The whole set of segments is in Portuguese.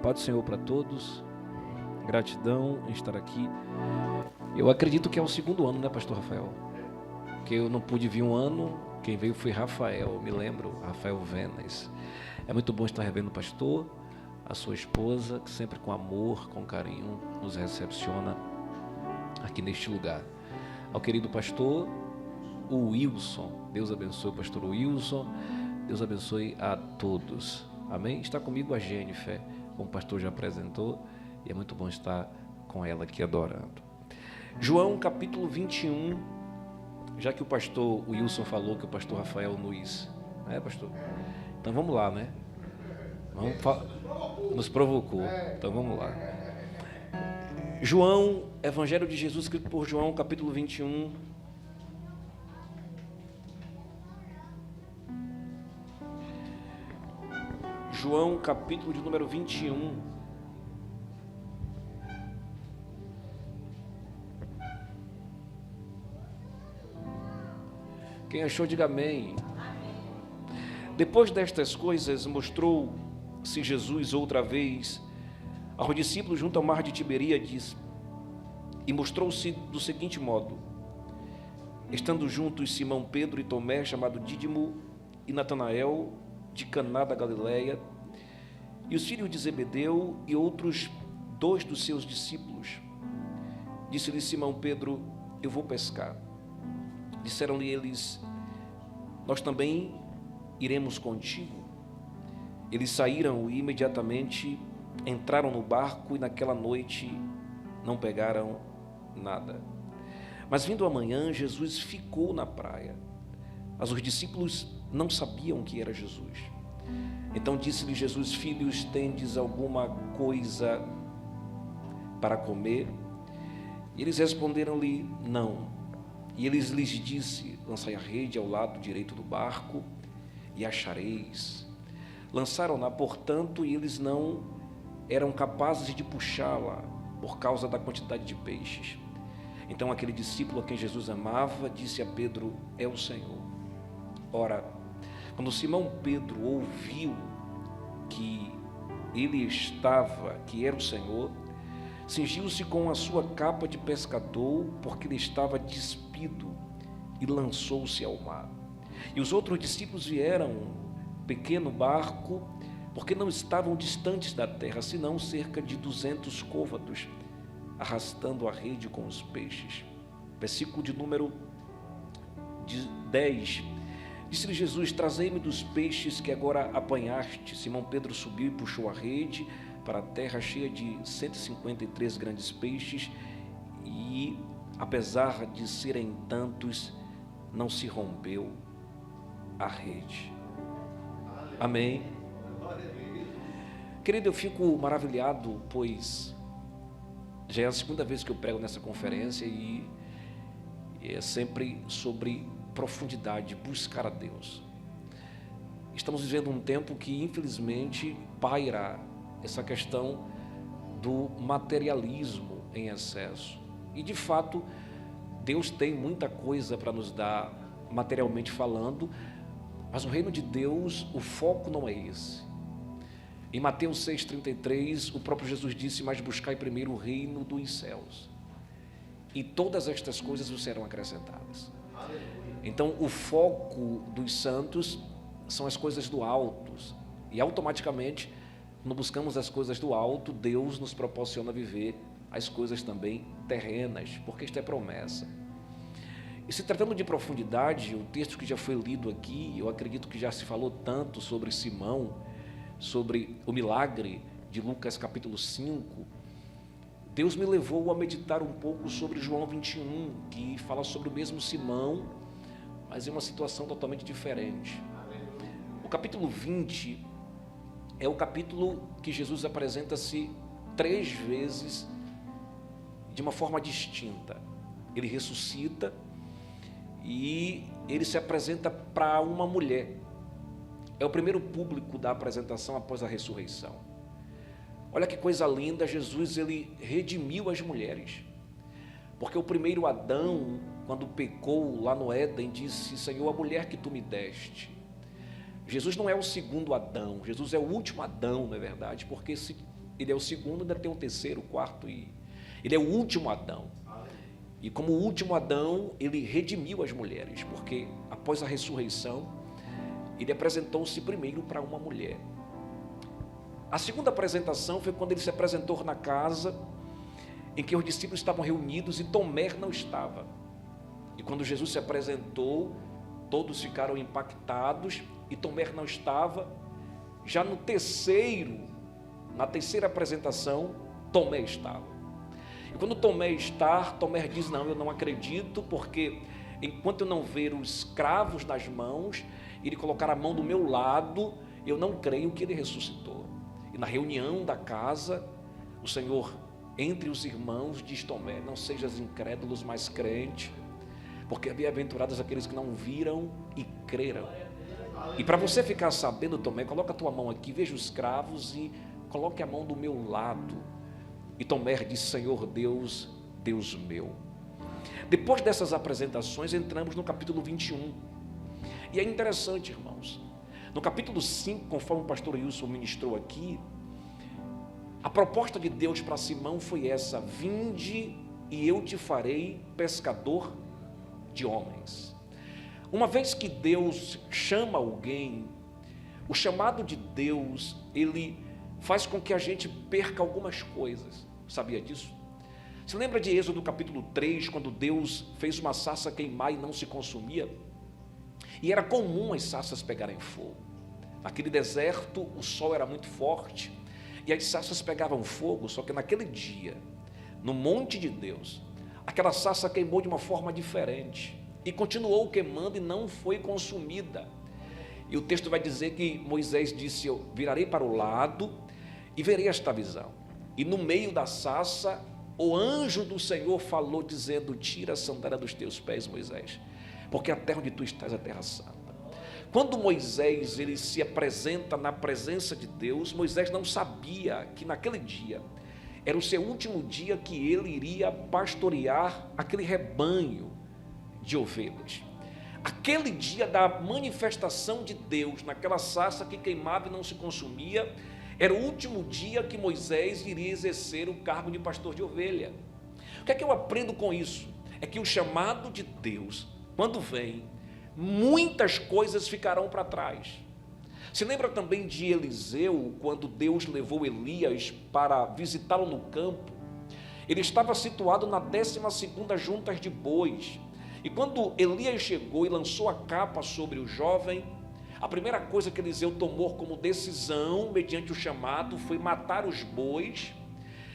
Paz do Senhor para todos. Gratidão em estar aqui. Eu acredito que é o segundo ano, né, pastor Rafael? Porque eu não pude vir um ano, quem veio foi Rafael, me lembro, Rafael Venas. É muito bom estar revendo o pastor, a sua esposa, que sempre com amor, com carinho, nos recepciona aqui neste lugar. Ao querido pastor, o Wilson, Deus abençoe o pastor Wilson, Deus abençoe a todos. Amém? Está comigo a Jennifer, como o pastor já apresentou, e é muito bom estar com ela aqui adorando. João capítulo 21, já que o pastor Wilson falou que o pastor Rafael nos... pastor? Então vamos lá, né? Nos provocou, então vamos lá. João, Evangelho de Jesus escrito por João, capítulo 21. João, capítulo de número 21. Quem achou, diga amém. Depois destas coisas, mostrou-se Jesus outra vez aos discípulos junto ao mar de Tiberíades, e mostrou-se do seguinte modo: estando juntos Simão Pedro e Tomé, chamado Dídimo, e Natanael, de Caná da Galileia, e os filhos de Zebedeu, e outros 2 dos seus discípulos. Disse-lhe Simão Pedro: eu vou pescar. Disseram-lhe eles: nós também iremos contigo. Eles saíram e imediatamente entraram no barco, e naquela noite não pegaram nada. Mas vindo amanhã, Jesus ficou na praia. Mas os discípulos não sabiam que era Jesus. Então disse-lhe Jesus: filhos, tendes alguma coisa para comer? E eles responderam-lhe: não. E ele lhes disse: lançai a rede ao lado direito do barco, e achareis. Lançaram-na, portanto, e eles não eram capazes de puxá-la, por causa da quantidade de peixes. Então aquele discípulo a quem Jesus amava disse a Pedro: é o Senhor. Ora, quando Simão Pedro ouviu que era o Senhor, cingiu-se com a sua capa de pescador, porque ele estava despido, e lançou-se ao mar. E os outros discípulos vieram pequeno barco, porque não estavam distantes da terra, senão cerca de 200 côvados, arrastando a rede com os peixes. Versículo de número 10. Disse-lhe Jesus: trazei-me dos peixes que agora apanhaste. Simão Pedro subiu e puxou a rede para a terra, cheia de 153 grandes peixes, e apesar de serem tantos, não se rompeu a rede. Amém. Querido, eu fico maravilhado, pois já é a segunda vez que eu prego nessa conferência, e é sempre sobre profundidade, buscar a Deus. Estamos vivendo um tempo que infelizmente paira essa questão do materialismo em excesso, e de fato Deus tem muita coisa para nos dar materialmente falando, mas o reino de Deus, o foco não é esse. Em Mateus 6,33, o próprio Jesus disse: mas buscai primeiro o reino dos céus, e todas estas coisas vos serão acrescentadas. Então o foco dos santos são as coisas do alto, e automaticamente, quando buscamos as coisas do alto, Deus nos proporciona viver as coisas também terrenas, porque isto é promessa. E se tratando de profundidade, o texto que já foi lido aqui, eu acredito que já se falou tanto sobre Simão, sobre o milagre de Lucas capítulo 5, Deus me levou a meditar um pouco sobre João 21, que fala sobre o mesmo Simão, mas em uma situação totalmente diferente. O capítulo 20 é o capítulo que Jesus apresenta-se 3 vezes de uma forma distinta. Ele ressuscita e ele se apresenta para uma mulher. É o primeiro público da apresentação após a ressurreição. Olha que coisa linda, Jesus ele redimiu as mulheres. Porque o primeiro Adão, quando pecou lá no Éden, disse: Senhor, a mulher que tu me deste. Jesus não é o segundo Adão, Jesus é o último Adão, não é verdade? Porque se ele é o segundo, ainda tem o terceiro, o quarto, e ele é o último Adão. E como o último Adão, ele redimiu as mulheres, porque após a ressurreição, ele apresentou-se primeiro para uma mulher. A segunda apresentação foi quando ele se apresentou na casa em que os discípulos estavam reunidos e Tomé não estava. E quando Jesus se apresentou, todos ficaram impactados e Tomé não estava. Já na terceira apresentação, Tomé estava. E quando Tomé está, Tomé diz: não, eu não acredito, porque enquanto eu não ver os cravos nas mãos, ele colocar a mão do meu lado, eu não creio que ele ressuscitou. E na reunião da casa, o Senhor, entre os irmãos, diz: Tomé, não sejas incrédulos, mas crente, porque bem-aventurados aqueles que não viram e creram. E para você ficar sabendo, Tomé, coloca a tua mão aqui, veja os cravos e coloque a mão do meu lado. E Tomé disse: Senhor Deus, Deus meu. Depois dessas apresentações, entramos no capítulo 21. E é interessante, irmãos, no capítulo 5, conforme o pastor Wilson ministrou aqui, a proposta de Deus para Simão foi essa: vinde e eu te farei pescador de homens. Uma vez que Deus chama alguém, o chamado de Deus, ele faz com que a gente perca algumas coisas. Sabia disso? Se lembra de Êxodo capítulo 3, quando Deus fez uma sarça queimar e não se consumia? E era comum as sarças pegarem fogo. Naquele deserto o sol era muito forte e as sarças pegavam fogo, só que naquele dia, no monte de Deus, aquela sarça queimou de uma forma diferente e continuou queimando e não foi consumida. E o texto vai dizer que Moisés disse: eu virarei para o lado e verei esta visão. E no meio da sarça, o anjo do Senhor falou dizendo: tira a sandália dos teus pés, Moisés, porque a terra onde tu estás é terra santa. Quando Moisés ele se apresenta na presença de Deus, Moisés não sabia que naquele dia era o seu último dia que ele iria pastorear aquele rebanho de ovelhas. Aquele dia da manifestação de Deus naquela sarça que queimava e não se consumia, era o último dia que Moisés iria exercer o cargo de pastor de ovelha. O que é que eu aprendo com isso? É que o chamado de Deus, quando vem, muitas coisas ficarão para trás. Se lembra também de Eliseu, quando Deus levou Elias para visitá-lo no campo? Ele estava situado na 12ª juntas de bois. E quando Elias chegou e lançou a capa sobre o jovem, a primeira coisa que Eliseu tomou como decisão, mediante o chamado, foi matar os bois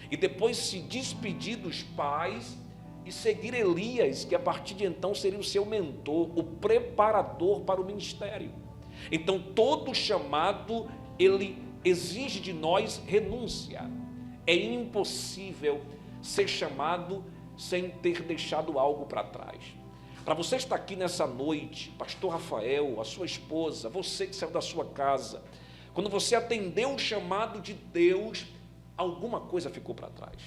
e depois se despedir dos pais e seguir Elias, que a partir de então seria o seu mentor, o preparador para o ministério. Então todo chamado, ele exige de nós renúncia. É impossível ser chamado sem ter deixado algo para trás. Para você estar aqui nessa noite, pastor Rafael, a sua esposa, você que saiu da sua casa, quando você atendeu o chamado de Deus, alguma coisa ficou para trás.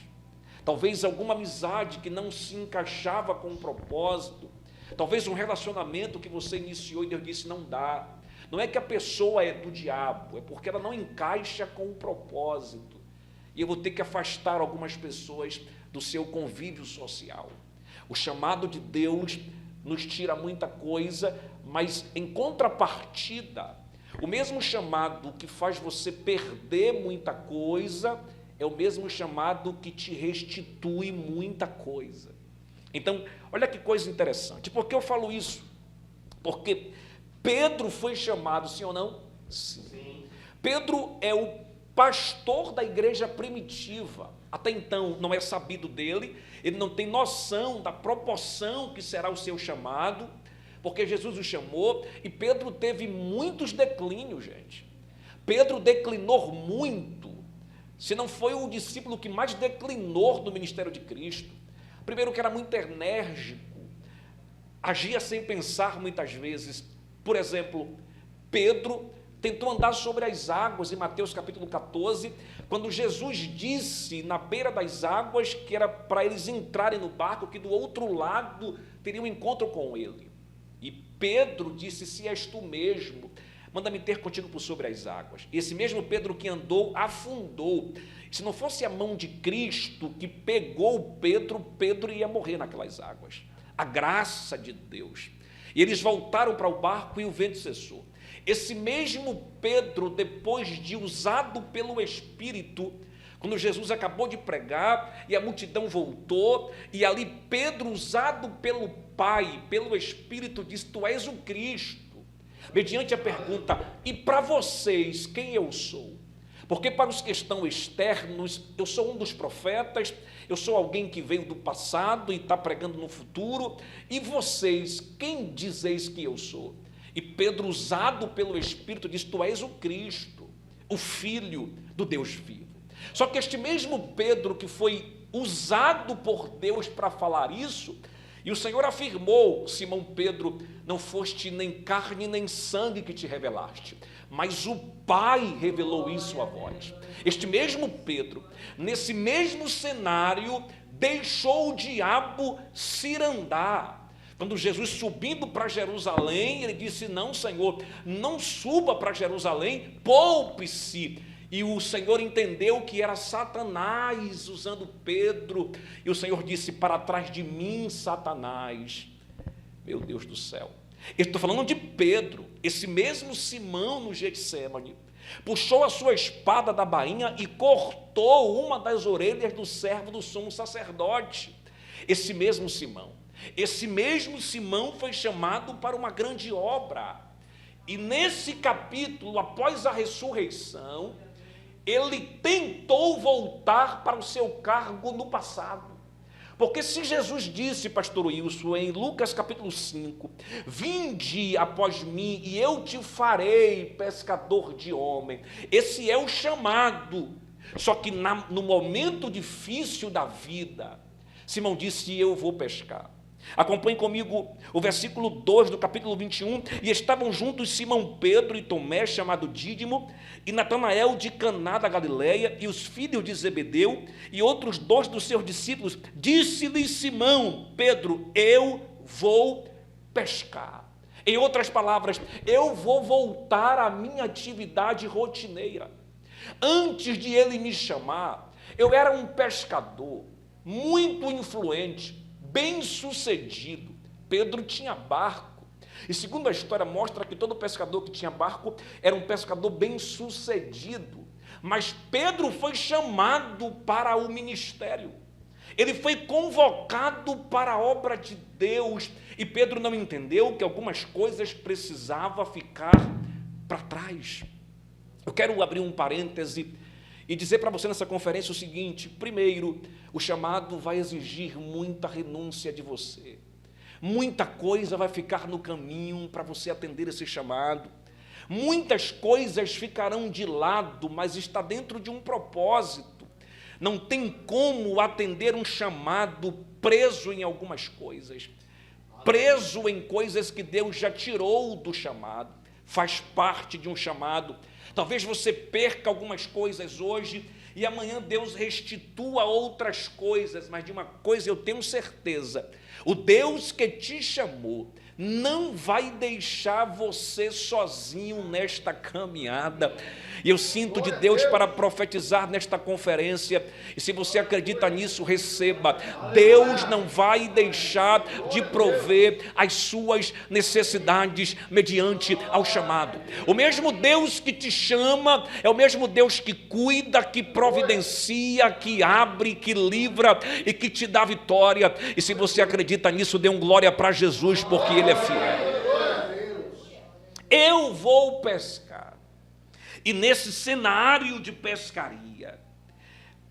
Talvez alguma amizade que não se encaixava com o propósito, talvez um relacionamento que você iniciou e Deus disse: não dá. Não é que a pessoa é do diabo, é porque ela não encaixa com o propósito. E eu vou ter que afastar algumas pessoas do seu convívio social. O chamado de Deus nos tira muita coisa, mas em contrapartida, o mesmo chamado que faz você perder muita coisa é o mesmo chamado que te restitui muita coisa. Então, olha que coisa interessante. Por que eu falo isso? Porque Pedro foi chamado, sim ou não? Sim. Pedro é o pastor da igreja primitiva. Até então não é sabido dele, ele não tem noção da proporção que será o seu chamado, porque Jesus o chamou e Pedro teve muitos declínios, gente. Pedro declinou muito, se não foi o discípulo que mais declinou no ministério de Cristo. Primeiro, que era muito enérgico, agia sem pensar muitas vezes. Por exemplo, Pedro tentou andar sobre as águas em Mateus capítulo 14, quando Jesus disse na beira das águas que era para eles entrarem no barco, que do outro lado teriam um encontro com ele. E Pedro disse: se és tu mesmo. manda-me ter contigo por sobre as águas. Esse mesmo Pedro que andou, afundou. Se não fosse a mão de Cristo que pegou Pedro, Pedro ia morrer naquelas águas. A graça de Deus. E eles voltaram para o barco e o vento cessou. Esse mesmo Pedro, depois de usado pelo Espírito, quando Jesus acabou de pregar e a multidão voltou, e ali Pedro, usado pelo Pai, pelo Espírito, disse: tu és o Cristo. Mediante a pergunta: e para vocês, quem eu sou? Porque para os que estão externos, eu sou um dos profetas, eu sou alguém que veio do passado e está pregando no futuro, e vocês, quem dizeis que eu sou? E Pedro, usado pelo Espírito, disse: tu és o Cristo, o Filho do Deus vivo. Só que este mesmo Pedro que foi usado por Deus para falar isso, e o Senhor afirmou: Simão Pedro, não foste nem carne nem sangue que te revelaste, mas o Pai revelou isso a vós. Este mesmo Pedro, nesse mesmo cenário, deixou o diabo cirandar. Quando Jesus subindo para Jerusalém, ele disse: não, Senhor, não suba para Jerusalém, poupe-se. E o Senhor entendeu que era Satanás usando Pedro, e o Senhor disse: para trás de mim, Satanás. Meu Deus do céu, eu estou falando de Pedro, esse mesmo Simão no Getsêmani, puxou a sua espada da bainha e cortou uma das orelhas do servo do sumo sacerdote. Esse mesmo Simão foi chamado para uma grande obra, e nesse capítulo, após a ressurreição, ele tentou voltar para o seu cargo no passado. Porque se Jesus disse, pastor Wilson, em Lucas capítulo 5, vinde após mim e eu te farei pescador de homem, esse é o chamado. Só que no momento difícil da vida, Simão disse: eu vou pescar. Acompanhe comigo o versículo 2 do capítulo 21. E estavam juntos Simão Pedro e Tomé, chamado Dídimo, e Natanael de Caná da Galileia, e os filhos de Zebedeu, e outros 2 dos seus discípulos. Disse-lhe Simão Pedro: eu vou pescar. Em outras palavras, eu vou voltar à minha atividade rotineira. Antes de ele me chamar, eu era um pescador muito influente, bem-sucedido. Pedro tinha barco, e segundo a história mostra que todo pescador que tinha barco era um pescador bem-sucedido. Mas Pedro foi chamado para o ministério, ele foi convocado para a obra de Deus, e Pedro não entendeu que algumas coisas precisavam ficar para trás. Eu quero abrir um parêntese e dizer para você nessa conferência o seguinte: primeiro, o chamado vai exigir muita renúncia de você. Muita coisa vai ficar no caminho para você atender esse chamado. Muitas coisas ficarão de lado, mas está dentro de um propósito. Não tem como atender um chamado preso em algumas coisas, preso em coisas que Deus já tirou do chamado. Faz parte de um chamado. Talvez você perca algumas coisas hoje e amanhã Deus restitua outras coisas, mas de uma coisa eu tenho certeza: o Deus que te chamou não vai deixar você sozinho nesta caminhada. E eu sinto de Deus para profetizar nesta conferência, e se você acredita nisso, receba. Deus não vai deixar de prover as suas necessidades mediante ao chamado. O mesmo Deus que te chama é o mesmo Deus que cuida, que providencia, que abre, que livra e que te dá vitória. E se você acredita nisso, dê um glória para Jesus, porque Ele é fiel. Eu vou pescar. E nesse cenário de pescaria,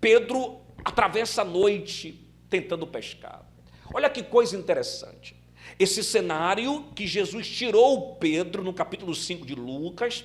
Pedro atravessa a noite tentando pescar. Olha que coisa interessante. Esse cenário que Jesus tirou Pedro no capítulo 5 de Lucas,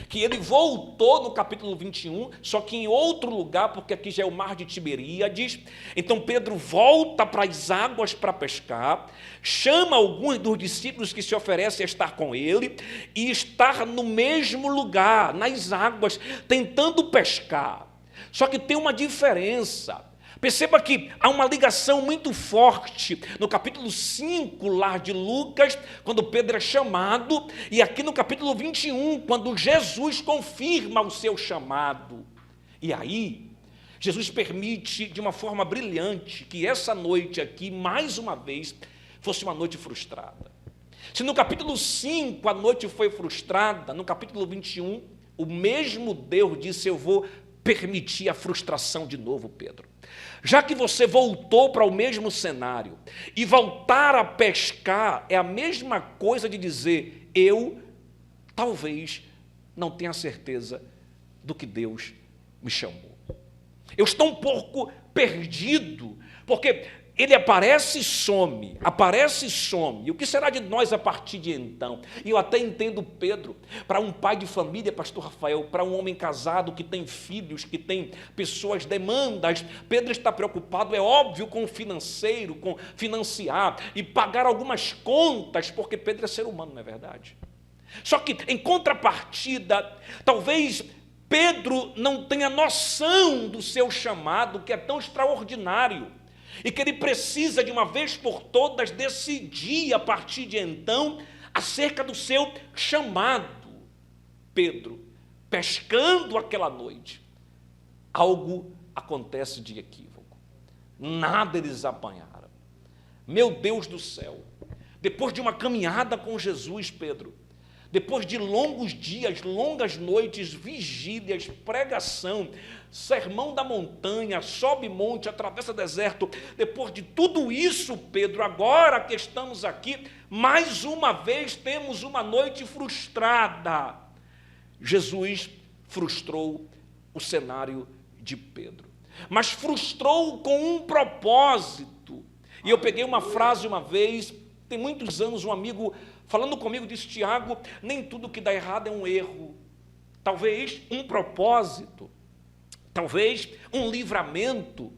que ele voltou no capítulo 21, só que em outro lugar, porque aqui já é o mar de Tiberíades. Então Pedro volta para as águas para pescar, chama alguns dos discípulos que se oferecem a estar com ele, e estar no mesmo lugar, nas águas, tentando pescar. Só que tem uma diferença. Perceba que há uma ligação muito forte no capítulo 5 lá de Lucas, quando Pedro é chamado, e aqui no capítulo 21, quando Jesus confirma o seu chamado. E aí, Jesus permite de uma forma brilhante que essa noite aqui, mais uma vez, fosse uma noite frustrada. Se no capítulo 5 a noite foi frustrada, no capítulo 21, o mesmo Deus disse: eu vou permitir a frustração de novo, Pedro. Já que você voltou para o mesmo cenário, e voltar a pescar é a mesma coisa de dizer: eu talvez não tenha certeza do que Deus me chamou. Eu estou um pouco perdido, porque ele aparece e some, aparece e some. E o que será de nós a partir de então? E eu até entendo Pedro, para um pai de família, pastor Rafael, para um homem casado que tem filhos, que tem pessoas, demandas, Pedro está preocupado, é óbvio, com o financeiro, com financiar e pagar algumas contas, porque Pedro é ser humano, não é verdade? Só que, em contrapartida, talvez Pedro não tenha noção do seu chamado, que é tão extraordinário, e que ele precisa, de uma vez por todas, decidir, a partir de então, acerca do seu chamado. Pedro, pescando aquela noite, algo acontece de equívoco. Nada eles apanharam. Meu Deus do céu, depois de uma caminhada com Jesus, Pedro, depois de longos dias, longas noites, vigílias, pregação, sermão da montanha, sobe monte, atravessa deserto, depois de tudo isso, Pedro, agora que estamos aqui, mais uma vez temos uma noite frustrada. Jesus frustrou o cenário de Pedro, mas frustrou com um propósito. E eu peguei uma frase uma vez, tem muitos anos, um amigo falando comigo disse: Tiago, nem tudo que dá errado é um erro. Talvez um propósito, talvez um livramento,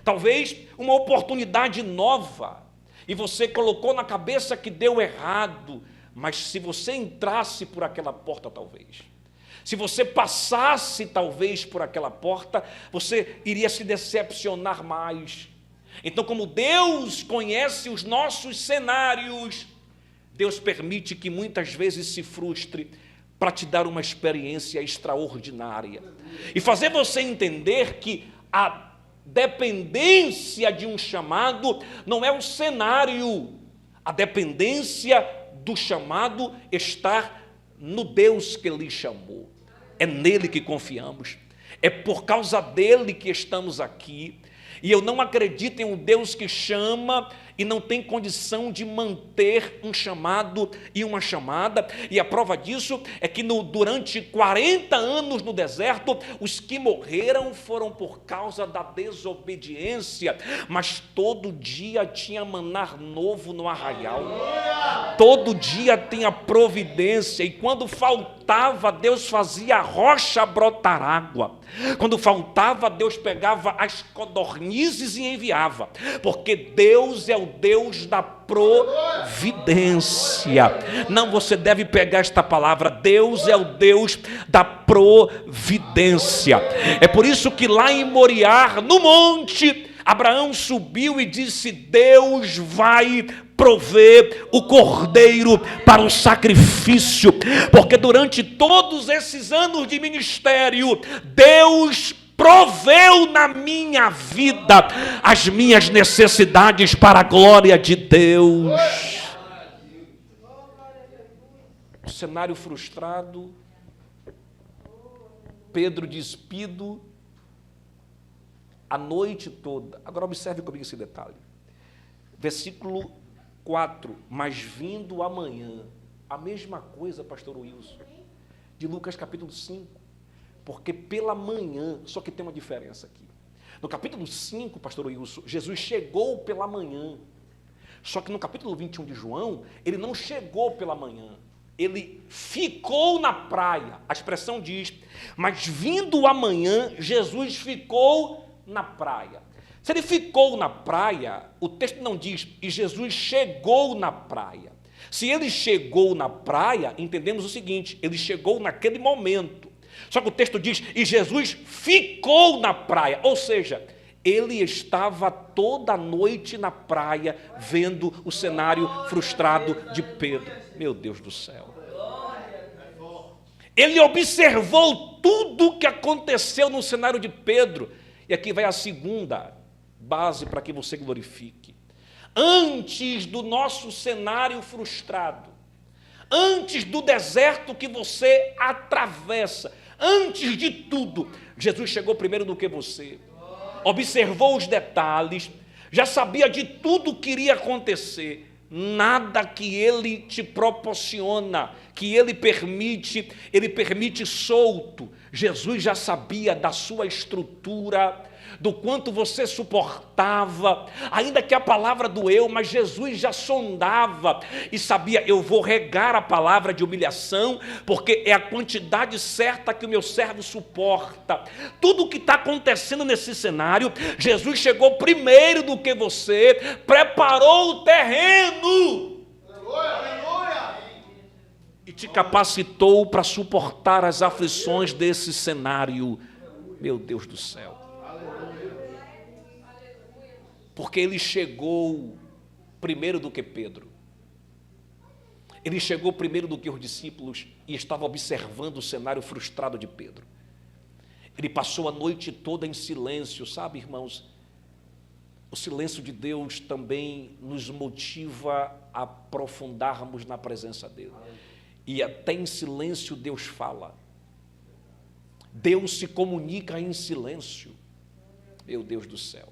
talvez uma oportunidade nova. E você colocou na cabeça que deu errado, mas se você entrasse por aquela porta, talvez, se você passasse talvez por aquela porta, você iria se decepcionar mais. Então, como Deus conhece os nossos cenários, Deus permite que muitas vezes se frustre para te dar uma experiência extraordinária e fazer você entender que a dependência de um chamado não é o cenário, a dependência do chamado está no Deus que lhe chamou, é nele que confiamos, é por causa dele que estamos aqui. E eu não acredito em um Deus que chama e não tem condição de manter um chamado e uma chamada. E a prova disso é que durante 40 anos no deserto, os que morreram foram por causa da desobediência, mas todo dia tinha maná novo no arraial, todo dia tinha providência, e quando faltava, Deus fazia a rocha brotar água. Quando faltava, Deus pegava as codornizes e enviava, porque Deus é o Deus da providência. Não, você deve pegar esta palavra: Deus é o Deus da providência. É por isso que lá em Moriá, no monte, Abraão subiu e disse: Deus vai prover o cordeiro para o sacrifício, porque durante todos esses anos de ministério, Deus proveu na minha vida as minhas necessidades para a glória de Deus. O cenário frustrado, Pedro despido a noite toda. Agora observe comigo esse detalhe. Versículo 4, mas vindo amanhã, a mesma coisa, pastor Wilson, de Lucas capítulo 5, porque pela manhã, só que tem uma diferença aqui. No capítulo 5, pastor Wilson, Jesus chegou pela manhã, só que no capítulo 21 de João, ele não chegou pela manhã, ele ficou na praia. A expressão diz, mas vindo amanhã, Jesus ficou na praia. Se ele ficou na praia, o texto não diz, e Jesus chegou na praia. Se ele chegou na praia, entendemos o seguinte, ele chegou naquele momento. Só que o texto diz, e Jesus ficou na praia, ou seja, Ele estava toda noite na praia, vendo o cenário frustrado de Pedro. Meu Deus do céu. Ele observou tudo o que aconteceu no cenário de Pedro. E aqui vai a segunda base para que você glorifique. Antes do nosso cenário frustrado, antes do deserto que você atravessa, antes de tudo, Jesus chegou primeiro do que você, observou os detalhes, já sabia de tudo que iria acontecer. Nada que Ele te proporciona, que Ele permite solto. Jesus já sabia da sua estrutura, do quanto você suportava, ainda que a palavra doeu, mas Jesus já sondava e sabia, eu vou regar a palavra de humilhação, porque é a quantidade certa que o meu servo suporta. Tudo o que está acontecendo nesse cenário, Jesus chegou primeiro do que você, preparou o terreno, e te capacitou para suportar as aflições desse cenário. Meu Deus do céu. Porque ele chegou primeiro do que Pedro. Ele chegou primeiro do que os discípulos e estava observando o cenário frustrado de Pedro. Ele passou a noite toda em silêncio, sabe, irmãos? O silêncio de Deus também nos motiva a aprofundarmos na presença dele. E até em silêncio Deus fala. Deus se comunica em silêncio. Meu Deus do céu.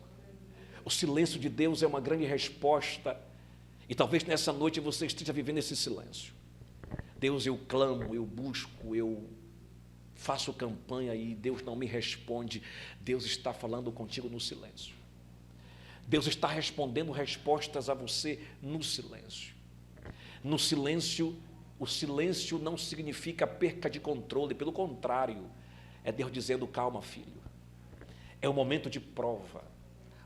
O silêncio de Deus é uma grande resposta. E talvez nessa noite você esteja vivendo esse silêncio. Deus, eu clamo, eu busco, eu faço campanha e Deus não me responde. Deus está falando contigo no silêncio. Deus está respondendo respostas a você no silêncio. No silêncio, o silêncio não significa perca de controle, pelo contrário, é Deus dizendo, calma, filho. É um momento de prova.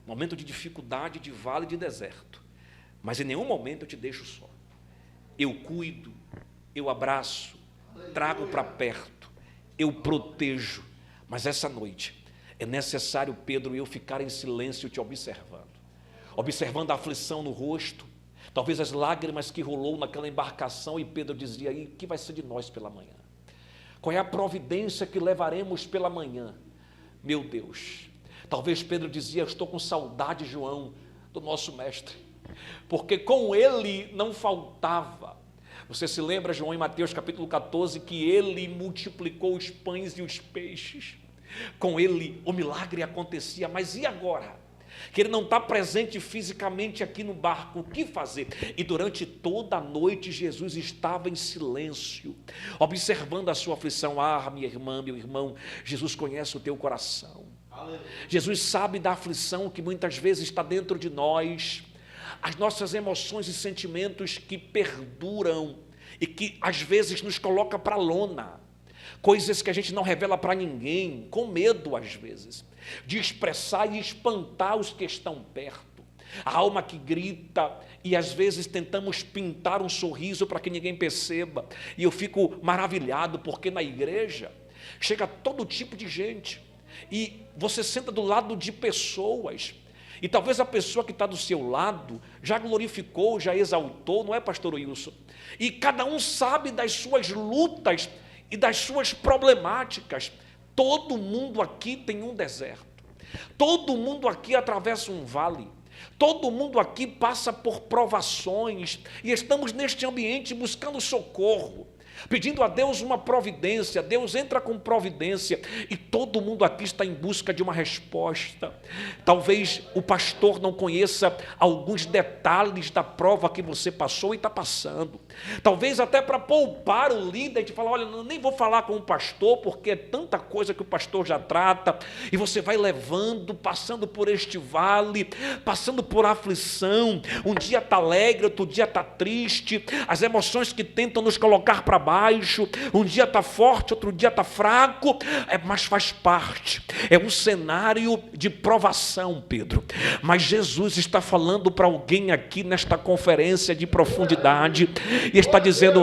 Momento de dificuldade, de vale, de deserto. Mas em nenhum momento eu te deixo só. Eu cuido, eu abraço, trago para perto, eu protejo. Mas essa noite é necessário, Pedro, eu ficar em silêncio te observando. Observando a aflição no rosto, talvez as lágrimas que rolou naquela embarcação, e Pedro dizia, aí, o que vai ser de nós pela manhã? Qual é a providência que levaremos pela manhã? Meu Deus. Talvez Pedro dizia, eu estou com saudade, João, do nosso mestre, porque com ele não faltava. Você se lembra, João, em Mateus capítulo 14, que ele multiplicou os pães e os peixes. Com ele o milagre acontecia, mas e agora? Que ele não está presente fisicamente aqui no barco, o que fazer? E durante toda a noite Jesus estava em silêncio, observando a sua aflição. Ah, minha irmã, meu irmão, Jesus conhece o teu coração. Jesus sabe da aflição que muitas vezes está dentro de nós, as nossas emoções e sentimentos que perduram e que às vezes nos coloca para a lona, coisas que a gente não revela para ninguém, com medo às vezes, de expressar e espantar os que estão perto. A alma que grita e às vezes tentamos pintar um sorriso para que ninguém perceba. E eu fico maravilhado porque na igreja chega todo tipo de gente. E você senta do lado de pessoas, e talvez a pessoa que está do seu lado já glorificou, já exaltou, não é, pastor Wilson? E cada um sabe das suas lutas e das suas problemáticas. Todo mundo aqui tem um deserto, todo mundo aqui atravessa um vale, todo mundo aqui passa por provações, e estamos neste ambiente buscando socorro, pedindo a Deus uma providência. Deus entra com providência e todo mundo aqui está em busca de uma resposta. Talvez o pastor não conheça alguns detalhes da prova que você passou e está passando. Talvez até para poupar o líder, de falar, olha, eu nem vou falar com o pastor, porque é tanta coisa que o pastor já trata, e você vai levando, passando por este vale, passando por aflição. Um dia está alegre, outro dia está triste, as emoções que tentam nos colocar para baixo, um dia está forte, outro dia está fraco, mas faz parte. É um cenário de provação, Pedro. Mas Jesus está falando para alguém aqui nesta conferência de profundidade e está dizendo: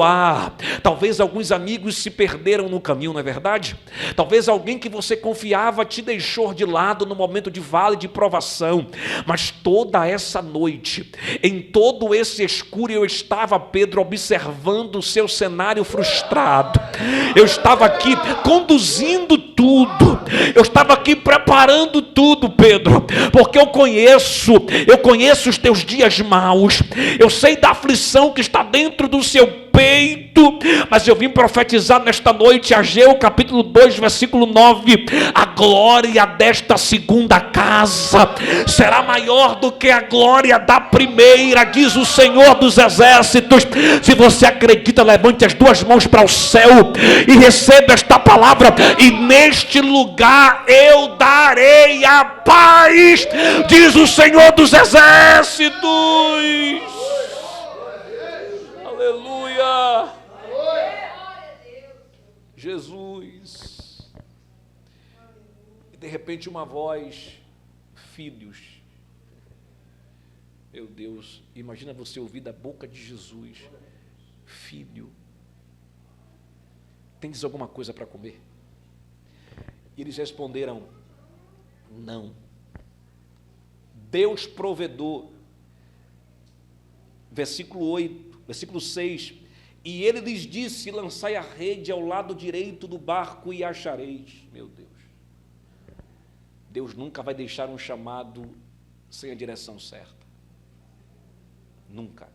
talvez alguns amigos se perderam no caminho, não é verdade? Talvez alguém que você confiava te deixou de lado no momento de vale de provação, mas toda essa noite, em todo esse escuro, eu estava, Pedro, observando o seu cenário frustrado. Eu estava aqui conduzindo tudo, eu estava aqui preparando tudo, Pedro, porque eu conheço os teus dias maus, eu sei da aflição que está dentro do seu peito, mas eu vim profetizar nesta noite, Ageu capítulo 2, versículo 9, a glória desta segunda casa será maior do que a glória da primeira, diz o Senhor dos Exércitos. Se você acredita, levante as duas mãos para o céu e receba esta palavra: e neste lugar eu darei a paz, diz o Senhor dos Exércitos. Aleluia! Jesus. E de repente uma voz: filhos. Meu Deus, imagina você ouvir da boca de Jesus: filho, tendes alguma coisa para comer? E eles responderam: não. Deus provedor. Versículo 6, e ele lhes disse: lançai a rede ao lado direito do barco e achareis. Meu Deus, Deus nunca vai deixar um chamado sem a direção certa, nunca.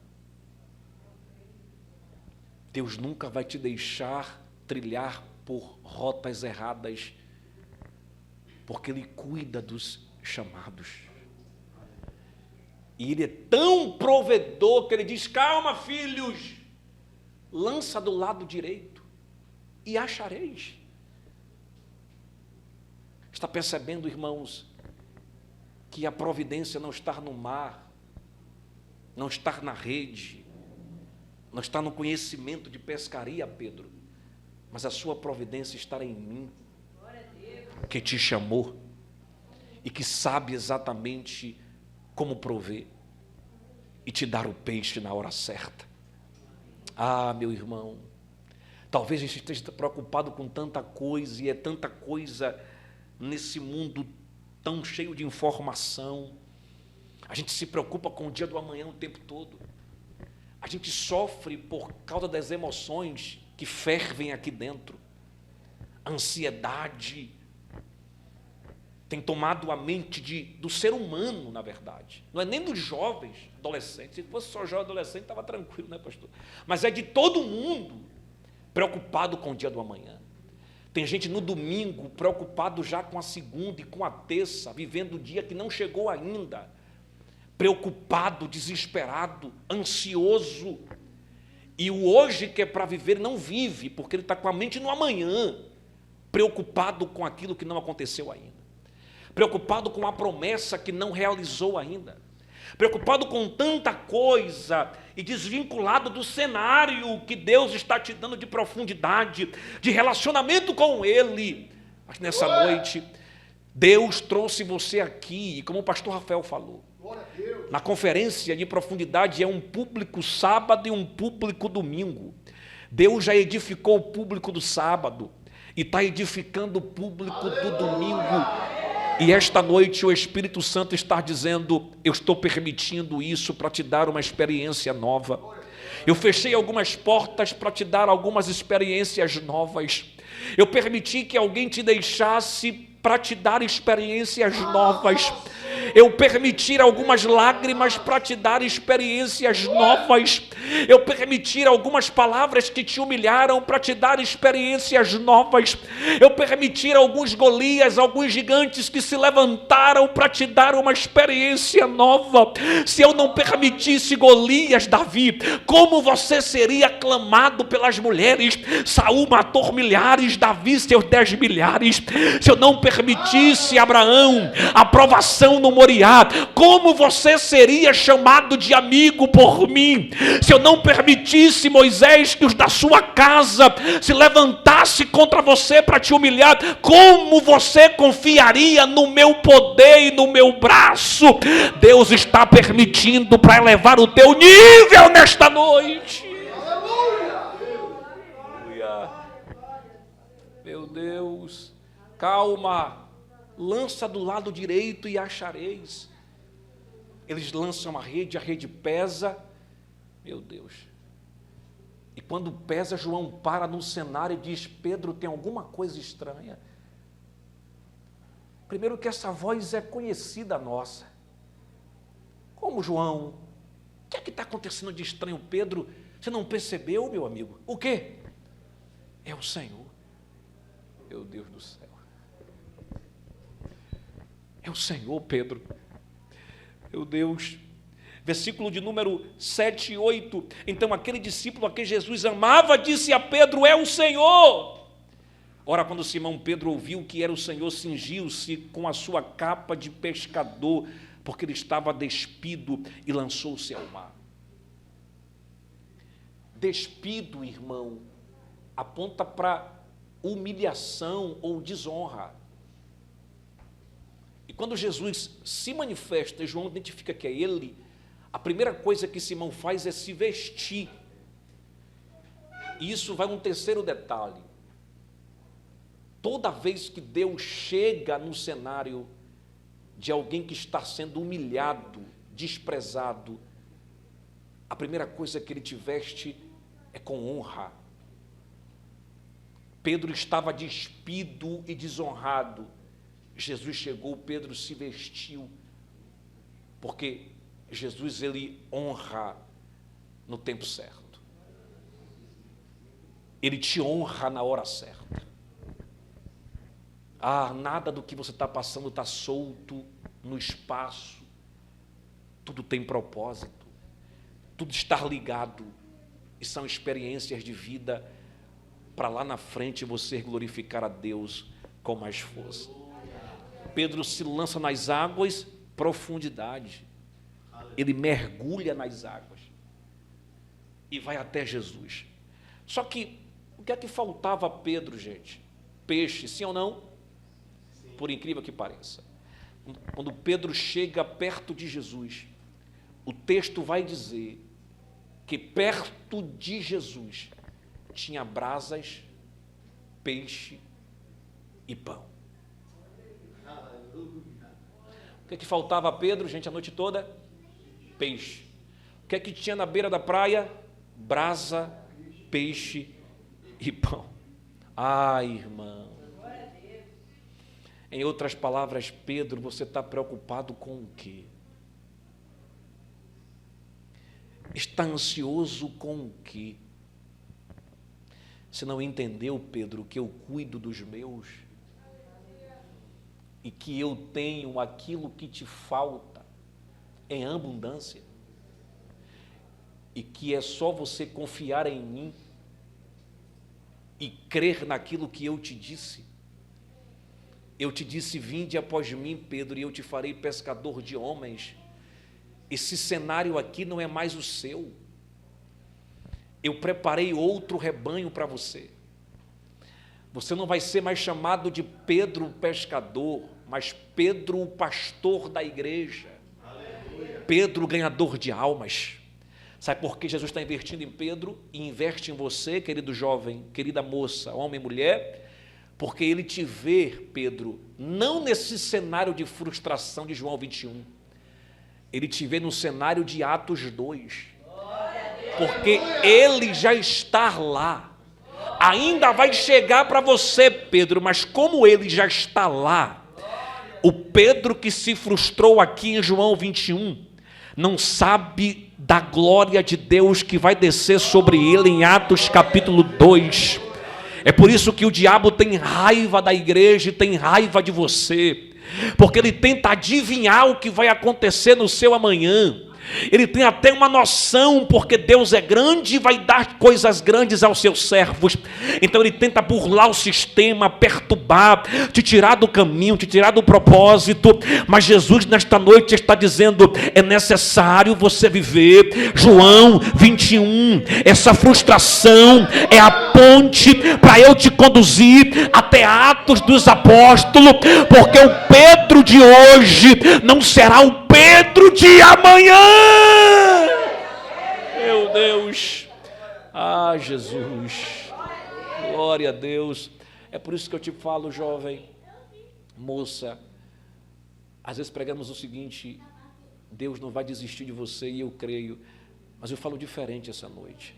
Deus nunca vai te deixar trilhar por rotas erradas, porque Ele cuida dos chamados. E Ele é tão provedor que Ele diz: calma, filhos, lança do lado direito e achareis. Está percebendo, irmãos, que a providência não está no mar, não está na rede, não está no conhecimento de pescaria, Pedro, mas a sua providência está em mim, que te chamou e que sabe exatamente como prover e te dar o peixe na hora certa. Meu irmão, talvez a gente esteja preocupado com tanta coisa, e é tanta coisa nesse mundo tão cheio de informação. A gente se preocupa com o dia do amanhã o tempo todo. A gente sofre por causa das emoções que fervem aqui dentro. A ansiedade tem tomado a mente do ser humano, na verdade. Não é nem dos jovens, adolescentes. Se fosse só jovem adolescente, estava tranquilo, né, pastor? Mas é de todo mundo preocupado com o dia do amanhã. Tem gente no domingo preocupado já com a segunda e com a terça, vivendo o dia que não chegou ainda. Preocupado, desesperado, ansioso. E o hoje que é para viver não vive, porque ele está com a mente no amanhã, preocupado com aquilo que não aconteceu ainda. Preocupado com a promessa que não realizou ainda, preocupado com tanta coisa e desvinculado do cenário que Deus está te dando de profundidade, de relacionamento com Ele. Mas nessa noite, Deus trouxe você aqui, e como o pastor Rafael falou, na conferência de profundidade é um público sábado e um público domingo. Deus já edificou o público do sábado e está edificando o público do domingo. E esta noite o Espírito Santo está dizendo: eu estou permitindo isso para te dar uma experiência nova. Eu fechei algumas portas para te dar algumas experiências novas. Eu permiti que alguém te deixasse para te dar experiências novas. Eu permitir algumas lágrimas para te dar experiências novas. Eu permitir algumas palavras que te humilharam para te dar experiências novas. Eu permitir alguns Golias, alguns gigantes que se levantaram para te dar uma experiência nova. Se eu não permitisse Golias, Davi, como você seria aclamado pelas mulheres? Saul matou milhares, Davi seus 10 milhares. Se eu não permitisse Abraão a provação no Moriá, como você seria chamado de amigo por mim, se eu não permitisse, Moisés, que os da sua casa se levantasse contra você para te humilhar? Como você confiaria no meu poder e no meu braço? Deus está permitindo para elevar o teu nível nesta noite. Meu Deus, calma, lança do lado direito e achareis. Eles lançam a rede pesa, meu Deus. E quando pesa, João para no cenário e diz: Pedro, tem alguma coisa estranha? Primeiro que essa voz é conhecida nossa. Como, João? O que é que está acontecendo de estranho, Pedro? Você não percebeu, meu amigo? O quê? É o Senhor. Meu Deus do céu. É o Senhor, Pedro. Meu Deus. Versículo de número 7 e 8. Então aquele discípulo a quem Jesus amava disse a Pedro: é o Senhor. Ora, quando Simão Pedro ouviu que era o Senhor, cingiu-se com a sua capa de pescador, porque ele estava despido, e lançou-se ao mar. Despido, irmão, aponta para humilhação ou desonra. E quando Jesus se manifesta, João identifica que é ele, a primeira coisa que Simão faz é se vestir. E isso vai um terceiro detalhe. Toda vez que Deus chega no cenário de alguém que está sendo humilhado, desprezado, a primeira coisa que ele te veste é com honra. Pedro estava despido e desonrado. Jesus chegou, Pedro se vestiu, porque Jesus, ele honra no tempo certo. Ele te honra na hora certa. Nada do que você está passando está solto no espaço. Tudo tem propósito. Tudo está ligado. E são experiências de vida para lá na frente você glorificar a Deus com mais força. Pedro se lança nas águas, profundidade. Ele mergulha nas águas e vai até Jesus. Só que, o que é que faltava a Pedro, gente? Peixe, sim ou não? Sim. Por incrível que pareça. Quando Pedro chega perto de Jesus, o texto vai dizer que perto de Jesus tinha brasas, peixe e pão. O que é que faltava a Pedro, gente, a noite toda? Peixe. O que é que tinha na beira da praia? Brasa, peixe e pão. Irmão. Em outras palavras, Pedro, você está preocupado com o quê? Está ansioso com o quê? Você não entendeu, Pedro, que eu cuido dos meus e que eu tenho aquilo que te falta em abundância e que é só você confiar em mim e crer naquilo que eu te disse. Eu te disse: vinde após mim, Pedro, e eu te farei pescador de homens. Esse cenário aqui não é mais o seu. Eu preparei outro rebanho para você. Você não vai ser mais chamado de Pedro o pescador, mas Pedro o pastor da igreja. Aleluia. Pedro o ganhador de almas. Sabe por que Jesus está investindo em Pedro e investe em você, querido jovem, querida moça, homem e mulher? Porque ele te vê, Pedro, não nesse cenário de frustração de João 21. Ele te vê no cenário de Atos 2. Porque ele já está lá. Ainda vai chegar para você, Pedro, mas como ele já está lá, o Pedro que se frustrou aqui em João 21, não sabe da glória de Deus que vai descer sobre ele em Atos capítulo 2. É por isso que o diabo tem raiva da igreja e tem raiva de você, porque ele tenta adivinhar o que vai acontecer no seu amanhã. Ele tem até uma noção, porque Deus é grande e vai dar coisas grandes aos seus servos. Então ele tenta burlar o sistema, perturbar, te tirar do caminho, te tirar do propósito. Mas Jesus nesta noite está dizendo: é necessário você viver. João 21, essa frustração é a ponte para eu te conduzir até Atos dos Apóstolos, porque o Pedro de hoje não será o Pedro de amanhã. Meu Deus, Jesus, glória a Deus. É por isso que eu te falo, jovem, moça, às vezes pregamos o seguinte: Deus não vai desistir de você, e eu creio, mas eu falo diferente essa noite: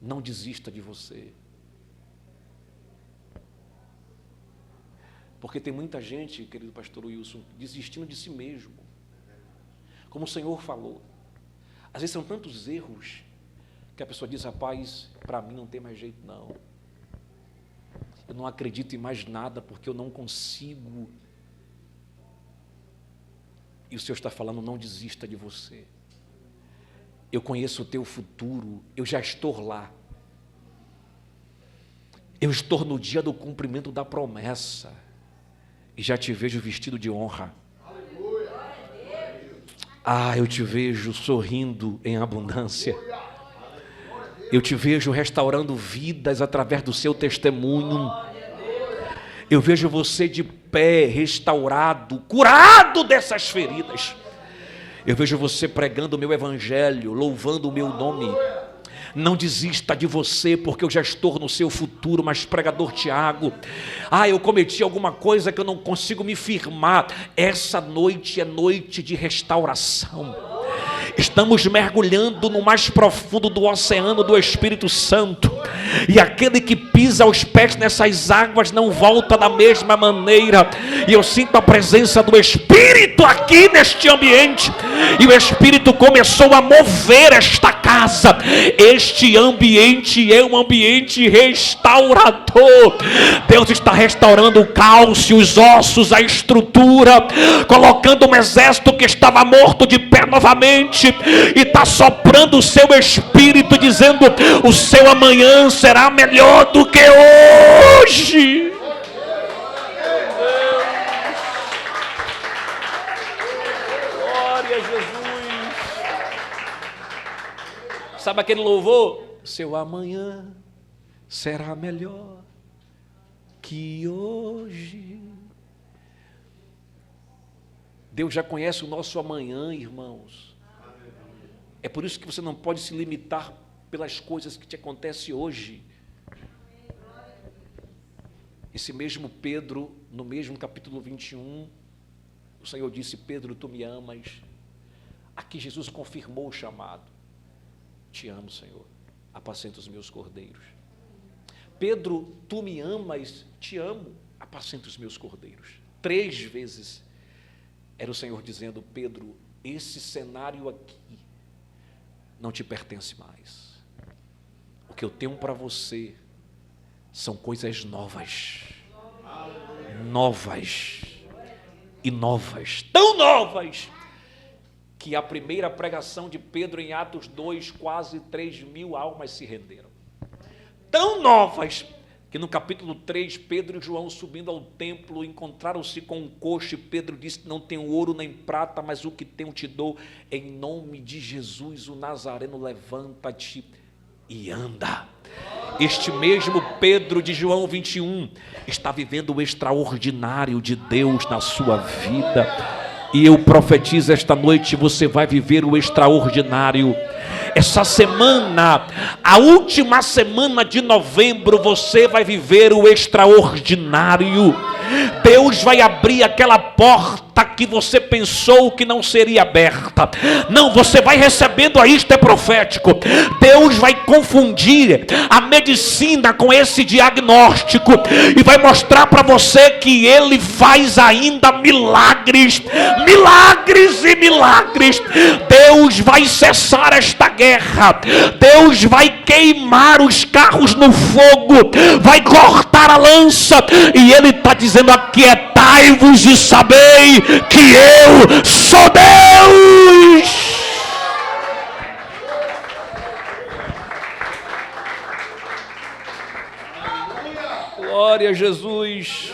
não desista de você. Porque tem muita gente, querido pastor Wilson, desistindo de si mesmo. Como o Senhor falou, às vezes são tantos erros que a pessoa diz: rapaz, para mim não tem mais jeito não. Eu não acredito em mais nada porque eu não consigo. E o Senhor está falando: não desista de você. Eu conheço o teu futuro, eu já estou lá. Eu estou no dia do cumprimento da promessa. E já te vejo vestido de honra. Eu te vejo sorrindo em abundância. Eu te vejo restaurando vidas através do seu testemunho. Eu vejo você de pé, restaurado, curado dessas feridas. Eu vejo você pregando o meu evangelho, louvando o meu nome. Não desista de você, porque eu já estou no seu futuro. Mas pregador Tiago, eu cometi alguma coisa que eu não consigo me firmar. Essa noite é noite de restauração. Estamos mergulhando no mais profundo do oceano do Espírito Santo, e aquele que pisa os pés nessas águas não volta da mesma maneira. E eu sinto a presença do Espírito aqui neste ambiente, e o Espírito começou a mover esta casa. Este ambiente é um ambiente restaurador. Deus está restaurando o cálcio, os ossos, a estrutura, colocando um exército que estava morto de pé novamente, e está soprando o seu Espírito, dizendo: o seu amanhã será melhor do que hoje. Glória a Jesus. Sabe aquele louvor? Seu amanhã será melhor que hoje. Deus já conhece o nosso amanhã, irmãos. É por isso que você não pode se limitar pelas coisas que te acontecem hoje. Esse mesmo Pedro, no mesmo capítulo 21, o Senhor disse: Pedro, tu me amas. Aqui Jesus confirmou o chamado. Te amo, Senhor, apacenta os meus cordeiros. Pedro, tu me amas, te amo, apacenta os meus cordeiros. 3 vezes era o Senhor dizendo: Pedro, esse cenário aqui não te pertence mais. O que eu tenho para você são coisas novas. Novas e novas. Tão novas que a primeira pregação de Pedro em Atos 2, quase 3.000 almas se renderam. Tão novas que no capítulo 3, Pedro e João, subindo ao templo, encontraram-se com um coxo, e Pedro disse: não tenho ouro nem prata, mas o que tenho te dou. Em nome de Jesus o Nazareno, levanta-te e anda. Este mesmo Pedro de João 21 está vivendo o extraordinário de Deus na sua vida. E eu profetizo esta noite: você vai viver o extraordinário. Essa semana, a última semana de novembro, você vai viver o extraordinário. Deus vai abrir aquela porta que você pensou que não seria aberta. Não, você vai recebendo, isto é profético. Deus vai confundir a medicina com esse diagnóstico e vai mostrar para você que Ele faz ainda milagres, milagres e milagres. Deus vai cessar esta guerra. Deus vai queimar os carros no fogo, vai cortar a lança, e Ele está dizendo: aquietai-vos e sabei que eu sou Deus. Glória a Jesus.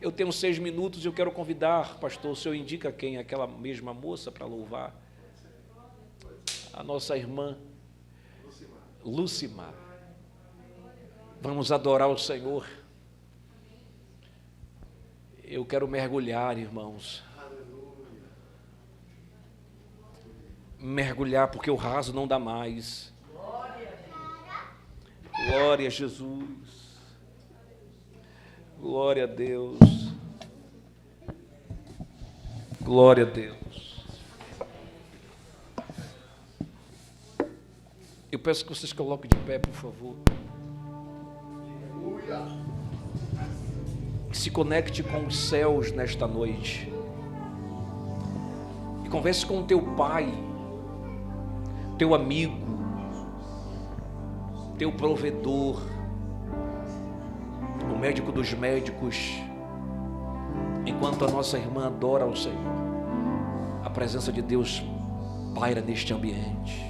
Eu tenho 6 minutos e eu quero convidar, pastor, o senhor indica quem? Aquela mesma moça para louvar? A nossa irmã Lucimar. Vamos adorar o Senhor. Eu quero mergulhar, irmãos. Mergulhar, porque o raso não dá mais. Glória a Jesus. Glória a Deus. Glória a Deus. Eu peço que vocês coloquem de pé, por favor. Que se conecte com os céus nesta noite. E converse com o teu pai, teu amigo, teu provedor, o médico dos médicos. Enquanto a nossa irmã adora ao Senhor, a presença de Deus paira neste ambiente.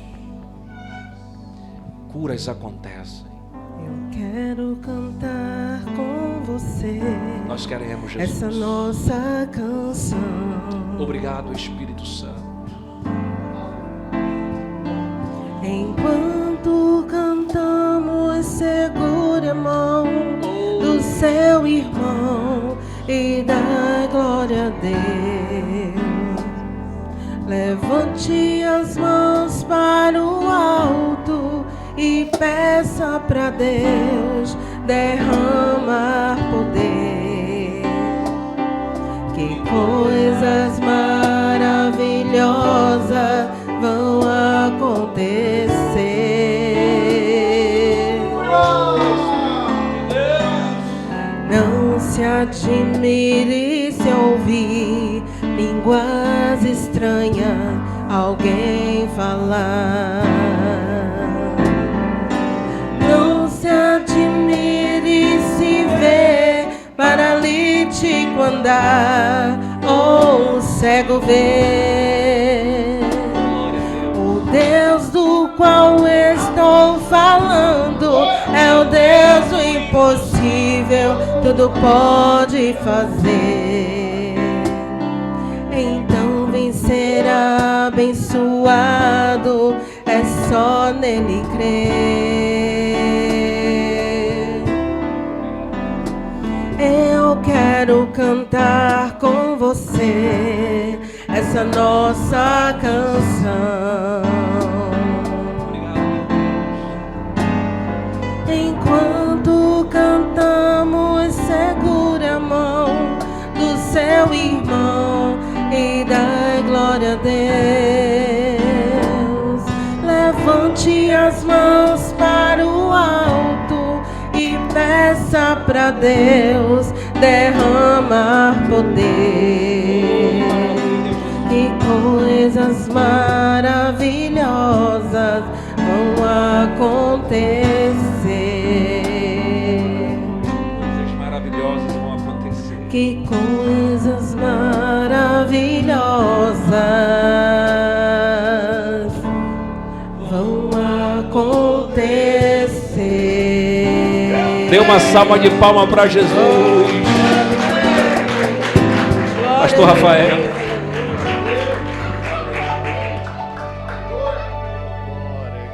Curas acontecem. Eu quero cantar com você. Nós queremos, Jesus, essa nossa canção. Obrigado, Espírito Santo. Enquanto cantamos, segure a mão do seu irmão e dá glória a Deus. Levante as mãos para o alto e peça para Deus derramar poder. Que coisas maravilhosas vão acontecer. Não se admire se ouvir línguas estranhas alguém falar. Não se admire se ver paralítico andar ou cego ver. O Deus do qual estou falando é o Deus do impossível, tudo pode fazer. Então vem ser abençoado, é só nele crer. Eu quero cantar com você essa nossa canção. Enquanto cantamos, segure a mão do seu irmão e dá glória a Deus. Levante as mãos para o alto e peça para Deus derramar poder. Que coisas maravilhosas vão acontecer. Coisas maravilhosas vão acontecer. Que coisas maravilhosas vão acontecer. Dê uma salva de palmas para Jesus. Pastor Rafael.